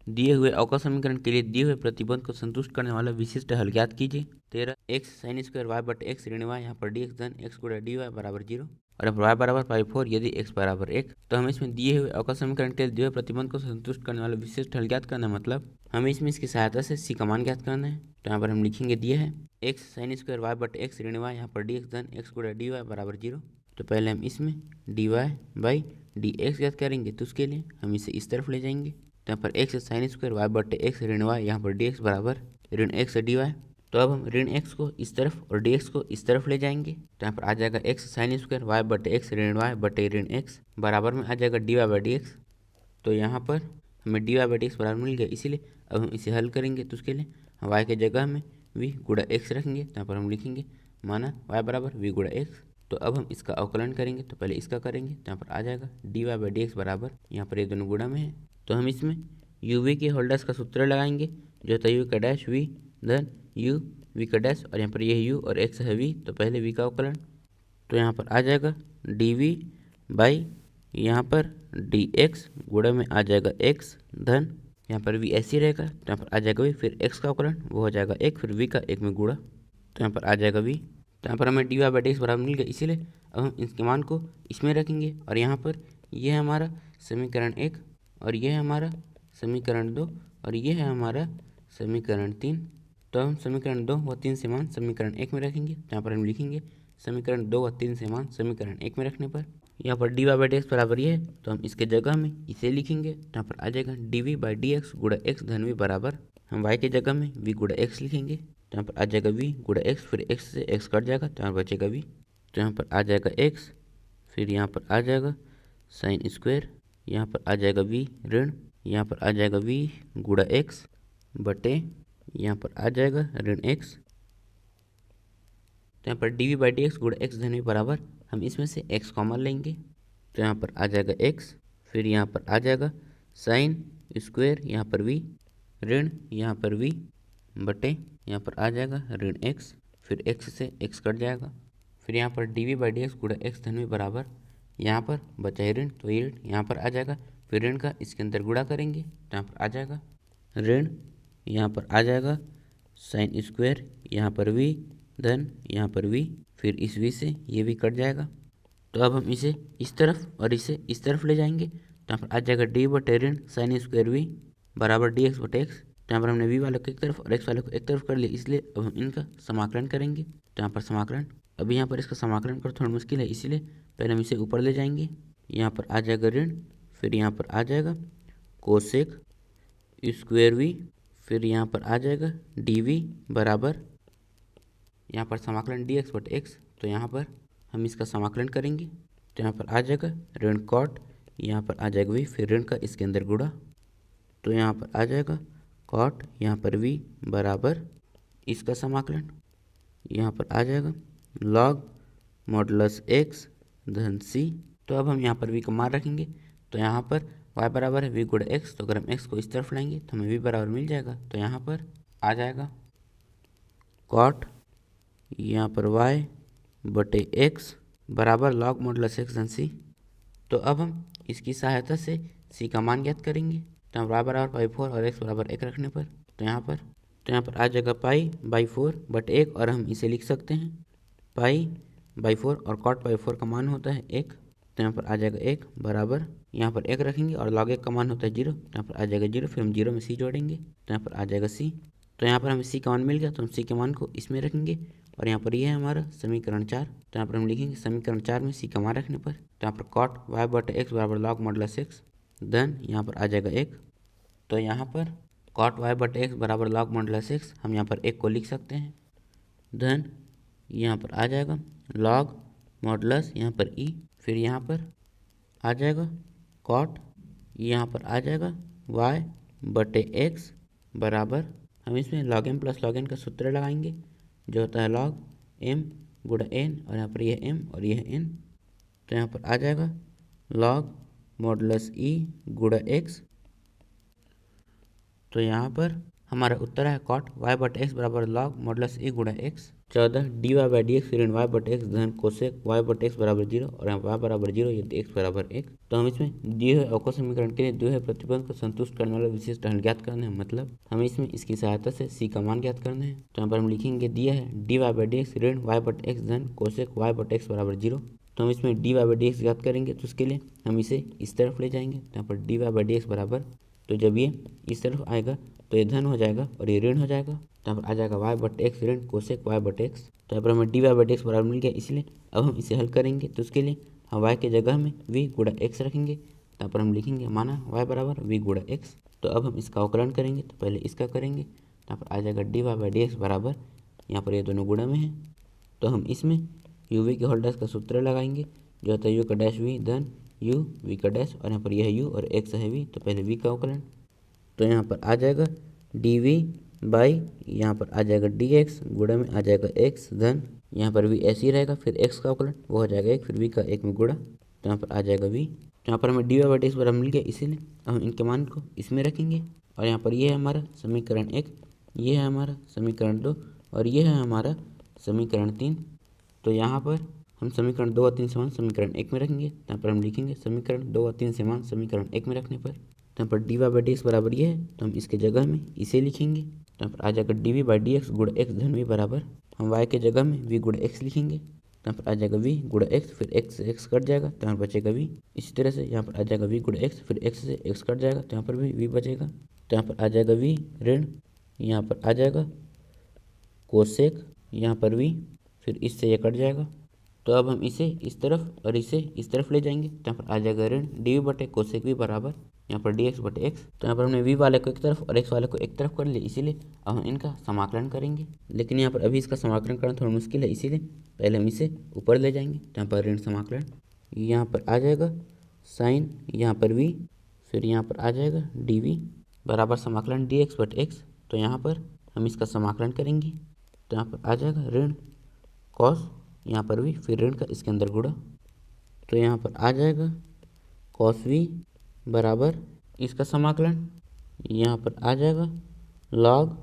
दिए हुए अवकल समीकरण के लिए दिए हुए प्रतिबंध को संतुष्ट करने वाला विशिष्ट हल ज्ञात कीजिए। 13 x sin स्क्वायर y बटे x ऋण y, यहाँ पर dx धन x गुणा dy बराबर 0 और यहाँ पर y बराबर पाई 4 यदि x बराबर 1। तो हमें इसमें दिए हुए अवकल समीकरण के लिए दिए हुए प्रतिबंध को संतुष्ट करने वाला विशिष्ट हल ज्ञात करना, मतलब हमें इसमें इसकी सहायता से c का मान ज्ञात करना है। तो यहाँ पर हम लिखेंगे दिए है x sin स्क्वायर y बटे x ऋण y, यहाँ पर dx धन x गुणा dy बराबर 0। तो पहले हम इसमें dy बाई dx ज्ञात करेंगे, तो उसके लिए हम इसे इस तरफ ले जाएंगे। तो यहाँ पर x साइन स्क्वायर y बटे x ऋण y, यहाँ पर dx बराबर ऋण x dy। तो अब हम ऋण x को इस तरफ और dx को इस तरफ ले जाएंगे। तो यहाँ पर आ जाएगा x साइन स्क्वायर y बटे x ऋण y बटे ऋण x बराबर में आ जाएगा dy बाई dx। तो यहाँ पर हमें dy बाई dx बराबर मिल गया, इसीलिए अब हम इसे हल करेंगे। तो उसके लिए हम y के जगह में v गुणा x रखेंगे। तो यहाँ पर हम लिखेंगे माना y बराबर v गुणा x। तो अब हम इसका अवकलन करेंगे, तो पहले इसका करेंगे। तो यहाँ पर आ जाएगा dy बाई dx बराबर, यहाँ पर ये दोनों गुणा में है तो हम इसमें यू वी के होल्डर्स का सूत्र लगाएंगे, जो होता है यू का डैश वी धन यू वी का डैश, और यहाँ पर ये यू और एक्स है वी। तो पहले वी का अवकलन, तो यहाँ पर आ जाएगा डी वी बाई यहाँ पर डी एक्स गुणा में आ जाएगा एक्स धन यहाँ पर वी ऐसे ही रहेगा। तो यहाँ पर आ जाएगा वी, फिर एक्स का अवकलन वो हो जाएगा एक, फिर वी का एक में गुणा। तो यहाँ पर आ जाएगा वी। तो यहाँ पर हमें D Y by D X बराबर मिल गया, इसीलिए अब हम इसके मान को इसमें रखेंगे। और यहाँ पर ये है हमारा समीकरण 1 और ये है हमारा समीकरण 2 और ये है हमारा समीकरण 3। तो हम समीकरण 2 व 3 से मान समीकरण 1 में रखेंगे। तो यहाँ पर हम लिखेंगे समीकरण 2 व 3 से मान समीकरण 1 में रखने पर यहाँ पर D Y by D X बराबर ये है, तो हम इसके जगह में इसे लिखेंगे। तो यहाँ पर आ जाएगा D V by D X गुणा एक्स धन वी बराबर, हम वाई के जगह में वी गुणा एक्स लिखेंगे। तो यहाँ पर आ जाएगा वी गुणा एक्स, फिर एक्स से एक्स कट जाएगा तो यहाँ पर बचेगा वी। तो यहाँ पर आ जाएगा एक्स, फिर यहाँ पर आ जाएगा साइन स्क्वायर, यहाँ पर आ जाएगा वी ऋण, यहाँ पर आ जाएगा वी गुणा एक्स बटे यहाँ पर आ जाएगा ऋण एक्स। तो यहाँ पर D V by D X गुणा एक्स धन वी बराबर, हम इसमें से एक्स कॉमन लेंगे। तो यहाँ पर आ जाएगा एक्स, फिर यहाँ पर आ जाएगा साइन स्क्वायर, यहाँ पर वी ऋण यहाँ पर वी बटे यहाँ पर आ जाएगा ऋण एक्स, फिर एक्स से एक्स कट जाएगा, फिर यहाँ पर D V by D X गुणा एक्स धन वी बराबर, यहाँ पर बचा है ऋण तो ये ऋण यहाँ पर आ जाएगा, फिर ऋण का इसके अंदर गुणा करेंगे। तो यहाँ पर आ जाएगा ऋण, यहाँ पर आ जाएगा साइन स्क्वायर, यहाँ पर वी धन यहाँ पर वी, फिर इस वी से ये भी कट जाएगा। तो अब हम इसे इस तरफ और इसे इस तरफ ले जाएंगे। तो यहाँ पर आ जाएगा डी बटे ऋण साइन स्क्वायर वी बराबर डी एक्स बटे एक्स। तो यहाँ पर हमने वी वाले को एक तरफ और एक्स वाले को एक तरफ कर लिया, इसलिए अब हम इनका समाकलन करेंगे। तो यहाँ पर समाकलन, अभी यहाँ पर इसका समाकलन कर थोड़ा मुश्किल है, इसीलिए पहले हम इसे ऊपर ले जाएंगे। यहाँ पर आ जाएगा ऋण, फिर यहाँ पर आ जाएगा कोसेक स्क्वायर वी, फिर यहाँ पर आ जाएगा डी वी बराबर यहाँ पर समाकलन डी एक्स बटे एक्स। तो यहाँ पर हम इसका समाकलन करेंगे। तो यहाँ पर आ जाएगा ऋण कॉट, यहाँ पर आ जाएगा वी, फिर ऋण का इसके अंदर गुणा। तो यहाँ पर आ जाएगा कॉट, यहाँ पर वी बराबर इसका समाकलन, यहाँ पर आ जाएगा लॉग मॉडुलस एक्स धन सी। तो अब हम यहाँ पर वी का मान रखेंगे। तो यहाँ पर y बराबर है वी गुणा एक्स, तो अगर हम x को इस तरफ लाएंगे तो हमें v बराबर मिल जाएगा। तो यहाँ पर आ जाएगा कॉट, यहाँ पर y बटे x बराबर लॉग मॉडुलस एक्स धन सी। तो अब हम इसकी सहायता से c का मान ज्ञात करेंगे। तो हम y बराबर पाई 4 और x बराबर 1 रखने पर तो यहाँ पर आ जाएगा पाई बाई 4 बटे 1, और हम इसे लिख सकते हैं पाई बाई 4 और कॉट बाई 4 का मान होता है 1। तो यहाँ पर आ जाएगा 1 बराबर, यहाँ पर 1 रखेंगे और लॉग 1 का मान होता है 0। तो यहाँ पर आ जाएगा 0, फिर हम 0 में c जोड़ेंगे। तो यहाँ पर आ जाएगा c। तो यहाँ पर हमें c का मान मिल गया, तो हम c के मान को इसमें रखेंगे। और यहाँ पर ये है हमारा समीकरण 4। तो यहाँ पर हम लिखेंगे समीकरण 4 में c का मान रखने पर, तो यहाँ पर कॉट y बटे एक्स बराबर लॉग मॉडुलस एक्स धन यहाँ पर आ जाएगा 1। तो यहाँ पर कॉट y बटे एक्स बराबर लॉग मॉडुलस एक्स, हम यहाँ पर 1 को लिख सकते हैं धन यहाँ पर आ जाएगा लॉग मॉडुलस यहाँ पर e, फिर यहाँ पर आ जाएगा कॉट, यहाँ पर आ जाएगा y बटे एक्स बराबर, हम इसमें log M plus log N का सूत्र लगाएंगे, जो होता है लॉग m गुणा n, और यहाँ पर यह m और यह n। तो यहाँ पर आ जाएगा लॉग मॉडुलस e गुणा x। तो यहाँ पर हमारा उत्तर है कॉट y बटे एक्स बराबर लॉग मॉडुलस e गुणा x। 14 D Y by D X ऋण y बटे एक्स धन कोसेक y बटे एक्स बराबर 0, और यहाँ y बराबर 0 यदि x बराबर 1। तो हम इसमें दिए हुए अवकल समीकरण के लिए दिए हुए प्रतिबंध को संतुष्ट करने वाला विशिष्ट हल ज्ञात करना है। मतलब हमें इसमें इसकी सहायता से सी का मान ज्ञात करना है। तो यहाँ पर हम लिखेंगे दिया है dy बाई डी एक्स ऋण वाई बट एक्स धन कोसेक वाई बट एक्स बराबर 0। तो हम इसमें dy बाई डी एक्स ज्ञात करेंगे, तो उसके लिए हम इसे इस तरफ ले जाएंगे। तो यहाँ पर dy बाई डी एक्स बराबर, तो जब ये इस तरफ आएगा तो ये धन हो जाएगा और ये ऋण हो जाएगा। तो यहाँ पर आ जाएगा वाई बट एक्स ऋण कोसेक वाई बट एक्स। तो यहाँ पर हमें dy बाई डी एक्स बराबर मिल गया, इसलिए अब हम इसे हल करेंगे। तो उसके लिए हम y के जगह में v गुणा x रखेंगे। यहाँ पर हम लिखेंगे माना y बराबर v गुणा x। तो अब हम इसका अवकलन करेंगे, तो पहले इसका करेंगे। तो यहाँ पर आ जाएगा dy बाई डी एक्स बराबर, यहाँ पर ये दोनों गुणा में है, तो हम इसमें u v के होल डैश का सूत्र लगाएंगे, जो होता है u का डैश v धन u v का डैश, और यहाँ पर यह u और x है v, तो पहले v का अवकलन। तो यहाँ पर आ जाएगा dv बाई, यहाँ पर आ जाएगा dx गुणा में आ जाएगा x धन, यहाँ पर v ऐसे ही रहेगा, फिर x का अवकलन वो हो जाएगा 1, फिर v का 1 में गुणा। तो यहाँ पर आ जाएगा v। तो यहाँ पर हमें dy बाई डी एक्स बराबर मिल गया, इसीलिए हम इनके मान को इसमें रखेंगे। और यहाँ पर ये है हमारा समीकरण 1, ये है हमारा समीकरण 2 और ये है हमारा समीकरण 3। तो यहाँ पर हम समीकरण 2 और 3 समान समीकरण 1 में रखेंगे। यहाँ पर हम लिखेंगे समीकरण 2 और 3 समान समीकरण 1 में रखने पर, तो यहाँ पर dy बाई डी एक्स बराबर ये है, तो हम इसके जगह में इसे लिखेंगे। तो यहाँ पर आ जाएगा dv बाई डी एक्स गुणा x धन v बराबर, हम y के जगह में v गुणा x लिखेंगे। तो यहाँ पर आ जाएगा v गुणा x, फिर x से x कट जाएगा, तो यहाँ पर बचेगा v। इसी तरह से यहाँ पर आ जाएगा v गुणा x, फिर x से x कट जाएगा, तो यहाँ पर भी v बचेगा। तो यहाँ पर आ जाएगा v ऋण, यहाँ पर आ जाएगा कोसेक, यहाँ पर v, फिर इससे ये कट जाएगा। तो अब हम इसे इस तरफ और इसे इस तरफ ले जाएंगे। तो यहाँ पर आ जाएगा ऋण डी बटे कोसेक v बराबर, यहाँ पर डी एक्स बटे एक्स। तो यहाँ पर हमने v वाले को एक तरफ और x वाले को एक तरफ कर लिया, इसीलिए अब हम इनका समाकलन करेंगे। लेकिन यहाँ पर अभी इसका समाकलन करना थोड़ा मुश्किल है, इसीलिए पहले हम इसे ऊपर ले जाएंगे। तो यहाँ पर ऋण समाकलन, यहाँ पर आ जाएगा साइन, यहाँ पर v, फिर यहाँ पर आ जाएगा डी वी बराबर समाकलन डी एक्स बटे एक्स। तो यहाँ पर हम इसका समाकलन करेंगे। तो यहाँ पर आ जाएगा ऋण कॉस, यहाँ पर भी फिर ऋण का इसके अंदर गुणा। तो यहाँ पर आ जाएगा कॉस v बराबर इसका समाकलन, यहाँ पर आ जाएगा लॉग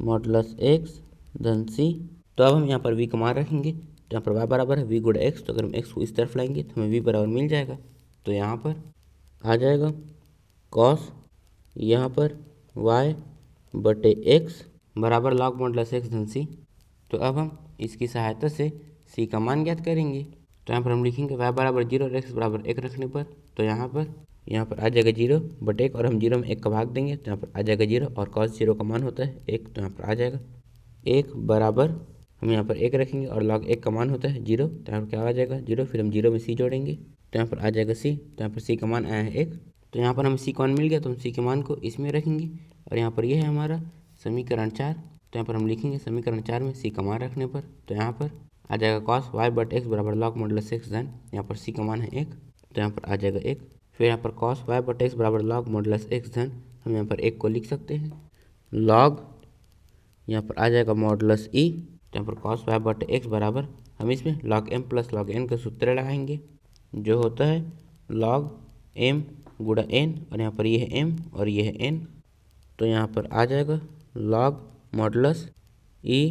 मॉडुलस x धन c। तो अब हम यहाँ पर v का मान रखेंगे। तो यहाँ पर y बराबर है v गुणा x, तो अगर हम x को इस तरफ लाएंगे तो हमें v बराबर मिल जाएगा। तो यहाँ पर आ जाएगा कॉस, यहाँ पर y बटे x बराबर लॉग मॉडुलस x धन c। तो अब हम इसकी सहायता से c का मान ज्ञात करेंगे। तो यहाँ पर हम लिखेंगे y बराबर 0 और x बराबर 1 रखने पर, तो यहाँ पर आ जाएगा 0 बटे 1 और हम 0 में 1 का भाग देंगे, तो यहाँ पर आ जाएगा 0 और cos 0 का मान होता है 1। तो यहाँ पर आ जाएगा 1 बराबर, हम यहाँ पर 1 रखेंगे और log 1 का मान होता है 0। तो यहाँ पर क्या आ जाएगा 0, फिर हम 0 में c जोड़ेंगे, तो यहाँ पर आ जाएगा c। तो यहाँ पर c का मान आया है 1। तो यहाँ पर हमें c का मान मिल गया, तो हम c के मान को इसमें रखेंगे। और यहाँ पर यह है हमारा समीकरण 4। तो यहाँ पर हम लिखेंगे समीकरण 4 में c का मान रखने पर, तो यहाँ पर आ जाएगा कॉस y बट x बराबर लॉग मॉडुलस x धन, यहाँ पर c का मान है 1, तो यहाँ पर आ जाएगा 1। फिर यहाँ पर कॉस y बट x बराबर लॉग मॉडुलस x धन, हम यहाँ पर 1 को लिख सकते हैं लॉग, यहाँ पर आ जाएगा मॉडुलस e। तो यहाँ पर कॉस y बट x बराबर, हम इसमें log m plus log n का सूत्र लगाएंगे, जो होता है लॉग m गुणा n, और यहाँ पर ये है m और ये है n। तो यहाँ पर आ जाएगा लॉग मॉडुलस e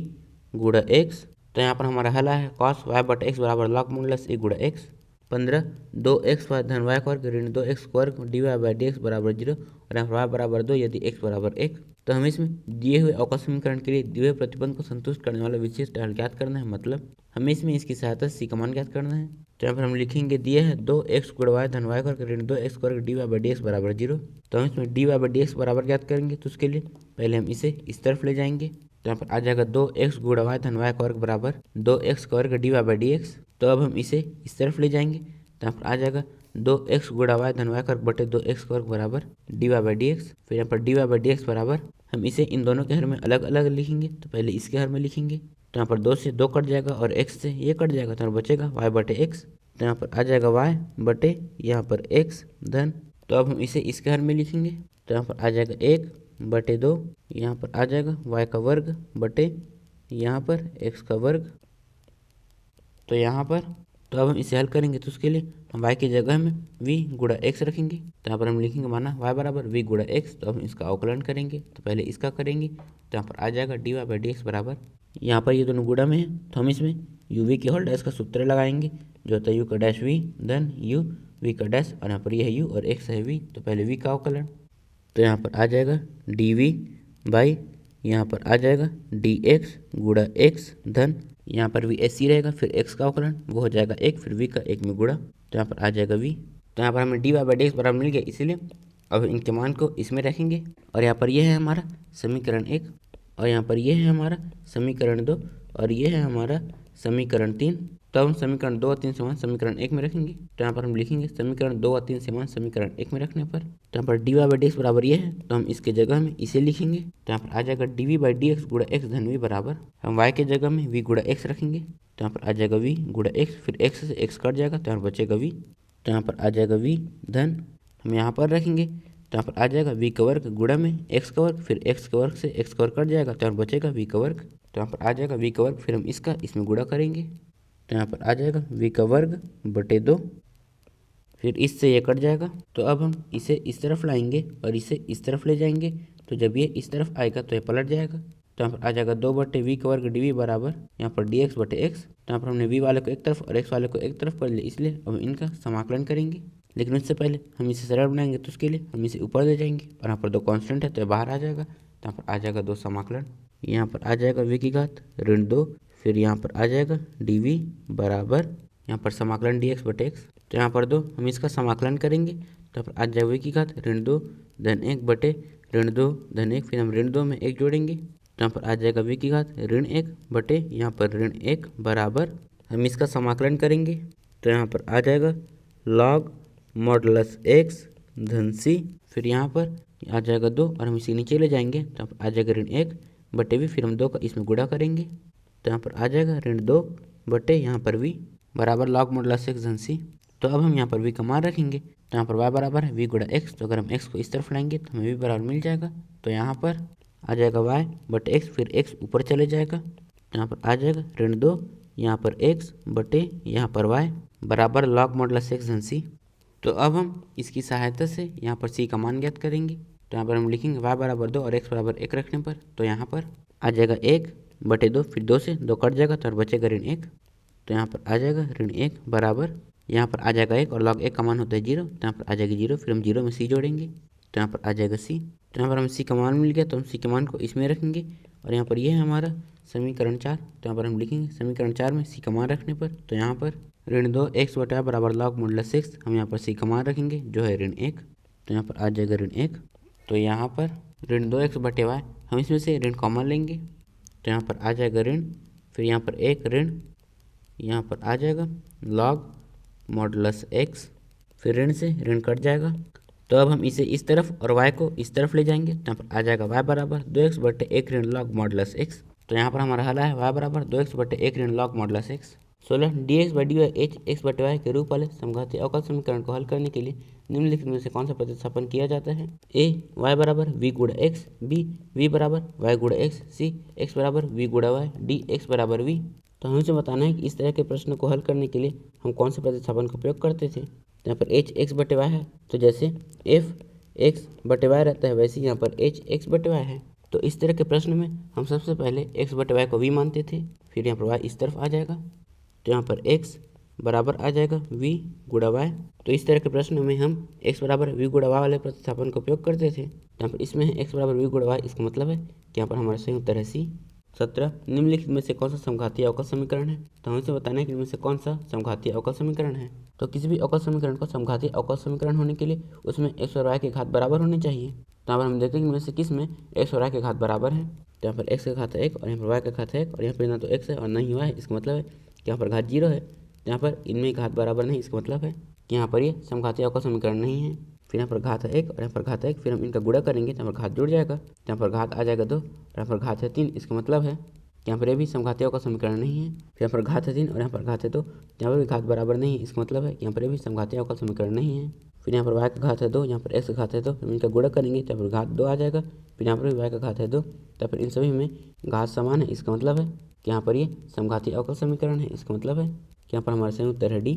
गुणा x। तो यहाँ पर हमारा हल है कॉस y बट x बराबर लॉग मॉडुलस e गुणा x 15 2x वाई धन y वर्ग ऋण 2x वर्ग D Y by D X बराबर 0, और यहाँ पर y बराबर 2 यदि x बराबर 1। तो हमें इसमें दिए हुए अवकल समीकरण के लिए दिए हुए प्रतिबंध को संतुष्ट करने वाला विशिष्ट हल ज्ञात करना है। मतलब हमें इसमें इसकी सहायता से c का मान ज्ञात करना है। तो यहाँ पर हम लिखेंगे दिए है 2x गुणा वाई धन y वर्ग ऋण 2x वर्ग D Y by D X बराबर 0। तो हम इसमें D Y by D X बराबर ज्ञात करेंगे, तो उसके लिए पहले हम इसे इस तरफ ले जाएंगे। तो यहाँ पर आ जाएगा 2x गुणा वाई धन y वर्ग बराबर 2x वर्ग D Y by D X. तो अब हम इसे इस तरफ ले जाएंगे। तो यहाँ पर आ जाएगा 2x गुणा वाई धन y वर्ग बटे 2x वर्ग बराबर D Y by D X. फिर यहाँ पर D Y by D X बराबर, हम इसे इन दोनों के हर में अलग अलग लिखेंगे। तो पहले इसके हर में लिखेंगे, तो यहाँ पर 2 से 2 कट जाएगा और x से ये कट जाएगा, तो बचेगा y बटे x। तो यहाँ पर आ जाएगा y बटे यहाँ पर x धन, तो अब हम इसे इसके हर में लिखेंगे। तो यहाँ पर आ जाएगा 1 बटे 2, यहाँ पर आ जाएगा y का वर्ग बटे यहाँ पर x का वर्ग। तो यहाँ पर, तो अब हम इसे हल करेंगे, तो उसके लिए हम y की जगह में v गुणा x रखेंगे। तो यहाँ पर हम लिखेंगे माना y बराबर v गुणा x। तो अब हम इसका अवकलन करेंगे, तो पहले इसका करेंगे। तो यहाँ पर आ जाएगा D Y by D X बराबर, यहाँ पर ये दोनों गुणा में है, तो हम इसमें u v के होल डैश का सूत्र लगाएंगे, जो होता है u का डैश v धन u v का डैश, और यहाँ पर ये है u और x है v, तो पहले v का अवकलन, तो यहाँ पर आ जाएगा dv बाई यहाँ पर आ जाएगा dx गुणा x धन यहाँ पर v ऐसी रहेगा, फिर x का अवकलन वो हो जाएगा 1, फिर v का 1 में गुणा, तो यहाँ पर आ जाएगा v। तो यहाँ पर हमें dy बाई dx बराबर मिल गया, इसीलिए अब इनके मान को इसमें रखेंगे, और यहाँ पर ये है हमारा समीकरण 1, और यहाँ पर ये है हमारा समीकरण 2, और ये है हमारा समीकरण 3। तो हम समीकरण 2 और 3 से मान समीकरण 1 में रखेंगे, तो यहाँ पर हम लिखेंगे समीकरण 2 और 3 से मान समीकरण 1 में रखने पर, तो यहाँ पर dy बाई dx बराबर ये है, तो हम इसके जगह में इसे लिखेंगे, तो यहाँ पर आ जाएगा dv बाई dx गुणा x धन v बराबर, हम y के जगह में v गुणा x रखेंगे, तो यहाँ पर आ जाएगा v गुणा x, फिर x से x कट जाएगा तो यहाँ पर बचेगा v, तो यहाँ पर आ जाएगा v धन हम यहाँ पर रखेंगे, तो यहाँ पर आ जाएगा v का वर्ग गुणा में x का वर्ग, फिर x का वर्ग से x का वर्ग कट जाएगा तो यहाँ पर बचेगा v का वर्ग, तो यहाँ पर आ जाएगा v का वर्ग, फिर हम इसका इसमें गुणा करेंगे, तो यहाँ पर आ जाएगा v का वर्ग बटे 2, फिर इससे ये कट जाएगा, तो अब हम इसे इस तरफ लाएंगे और इसे इस तरफ ले जाएंगे, तो जब ये इस तरफ आएगा तो ये पलट जाएगा, तो यहाँ पर आ जाएगा 2 बटे v का वर्ग dv बराबर यहाँ पर dx बटे x, तो यहाँ पर हमने v वाले को एक तरफ और x वाले को एक तरफ कर लिया, इसलिए अब इनका समाकलन करेंगे, लेकिन उससे पहले हम इसे सरल बनाएंगे, तो उसके लिए हम इसे ऊपर ले जाएंगे, और यहाँ पर 2 कांस्टेंट है तो ये बाहर आ जाएगा, तो यहाँ पर आ जाएगा 2 समाकलन, यहाँ पर आ जाएगा v की घात ऋण 2, फिर यहाँ पर आ जाएगा dv बराबर यहाँ पर समाकलन dx बटे x, तो यहाँ पर 2 हम इसका समाकलन करेंगे, तो यहाँ पर आ जाएगा v की घात ऋण 2 धन 1 बटे ऋण 2 धन 1, फिर हम ऋण 2 में 1 जोड़ेंगे, तो यहाँ पर आ जाएगा v की घात ऋण 1 बटे यहाँ पर ऋण 1 बराबर हम इसका समाकलन करेंगे, तो यहाँ पर आ जाएगा log मॉडुलस x धन c, फिर यहाँ पर आ जाएगा 2 और हम इसे नीचे ले जाएंगे, तो यहाँ पर आ जाएगा ऋण 1 बटे v, फिर हम 2 का इसमें गुणा करेंगे, तो यहाँ पर आ जाएगा ऋण 2 बटे यहाँ पर v बराबर log मॉडुलस x धन c। तो अब हम यहाँ पर v का मान रखेंगे, तो यहाँ पर y बराबर है v गुणा x, तो अगर हम x को इस तरफ लाएंगे तो हमें v बराबर मिल जाएगा, तो यहाँ पर आ जाएगा y बटे x, फिर x ऊपर चले जाएगा, तो यहाँ पर आ जाएगा ऋण 2 यहाँ पर x बटे यहाँ पर y बराबर log मॉडुलस x धन c। तो अब हम इसकी सहायता से यहाँ पर c का मान ज्ञात करेंगे, तो यहाँ पर हम लिखेंगे y बराबर 2 और x बराबर 1 रखने पर, तो यहाँ पर आ जाएगा 1 बटे 2, फिर 2 से 2 कट जाएगा तो बचेगा ऋण 1, तो यहाँ पर आ जाएगा ऋण 1 बराबर यहाँ पर आ जाएगा 1 और log 1 का मान होता है 0, तो यहाँ पर आ जाएगी 0, फिर हम 0 में c जोड़ेंगे, तो यहाँ पर आ जाएगा c, तो यहाँ पर हम c का मान मिल गया, तो हम c के मान को इसमें रखेंगे, और यहाँ पर ये है हमारा समीकरण 4, तो यहाँ पर हम लिखेंगे समीकरण 4 में c का मान रखने पर, तो यहाँ पर ऋण 2 x बटा बराबर log मॉडुलस x, हम यहाँ पर c का मान रखेंगे जो है ऋण 1, तो यहाँ पर आ जाएगा ऋण 1, तो यहाँ पर ऋण 2x बटे y हम इसमें से ऋण कॉमन लेंगे, तो यहाँ पर आ जाएगा ऋण, फिर यहाँ पर 1 ऋण, यहाँ पर आ जाएगा log मॉडुलस x, फिर ऋण से ऋण कट जाएगा, तो अब हम इसे इस तरफ और y को इस तरफ ले जाएंगे, तो यहाँ पर आ जाएगा y बराबर 2x बटे 1 ऋण log मॉडुलस x, तो यहाँ पर हमारा हल है y बराबर 2x बटे 1 ऋण log modulus x। 16 dx by dy h x बटे y के रूप वाले समघाती अवकल समीकरण को हल करने के लिए निम्नलिखित में से कौन सा प्रतिस्थापन किया जाता है? a y बराबर v गुणा x, b v बराबर y गुणा x, c x बराबर v गुणा y, d x बराबर v। तो हमें से बताना है कि इस तरह के प्रश्न को हल करने के लिए हम कौन से प्रतिस्थापन का प्रयोग करते थे। तो यहाँ पर h x बटे y है, तो जैसे f x बटे y रहता है वैसे यहाँ पर h x बटे y है। तो इस तरह के प्रश्न में हम सबसे पहले x बटे y को v मानते थे, फिर यहाँ पर y इस तरफ आ जाएगा, तो यहाँ पर x बराबर आ जाएगा v गुणा y। तो इस तरह के प्रश्न में हम x बराबर v गुणा y वाले प्रतिस्थापन का उपयोग करते थे। तो यहाँ पर इसमें है x बराबर v गुणा y, इसका मतलब है कि यहाँ पर हमारा सही उत्तर है c। 17 निम्नलिखित में से कौन सा समघातीय अवकल समीकरण है? तो हमें से बताना है कि इनमें से कौन सा समघातीय अवकल समीकरण है। तो किसी भी अवकल समीकरण को समघातीय अवकल समीकरण होने के लिए उसमें x और y की घात बराबर होनी चाहिए। तो यहाँ पर हम देखते हैं कि इनमें से किस में x और y की घात बराबर है। तो यहाँ पर x का घात है 1 और यहाँ पर y का घात है 1, और यहाँ पर ना तो x है और ना ही y है, इसका मतलब है कि यहाँ पर घात 0 है। यहाँ पर इनमें घात बराबर नहीं, इसका मतलब है कि यहाँ पर ये समघातीय अवकल समीकरण नहीं है। फिर यहाँ पर घात है 1 और यहाँ पर घात है 1, फिर हम इनका गुणा करेंगे तो यहाँ पर घात जुड़ जाएगा, तो यहाँ पर घात आ जाएगा 2 और यहाँ पर घात है 3, इसका मतलब है यहाँ पर ये भी समघातीय अवकल समीकरण नहीं है। फिर यहाँ पर घात है 3 और यहाँ पर घात है 2, यहाँ पर भी घात बराबर नहीं है, इसका मतलब है कि यहाँ पर ये भी समघातीय अवकल समीकरण नहीं है। फिर यहाँ पर y का घात है 2, यहाँ पर x का घात है 2, हम इनका गुणा करेंगे तो यहाँ पर घात 2 आ जाएगा। फिर यहाँ पर भी y का घात है 2, तो फिर इन सभी में घात समान है, इसका मतलब है कि यहाँ पर ये समघातीय अवकल समीकरण है। इसका मतलब है कि यहाँ पर हमारा सही उत्तर है डी।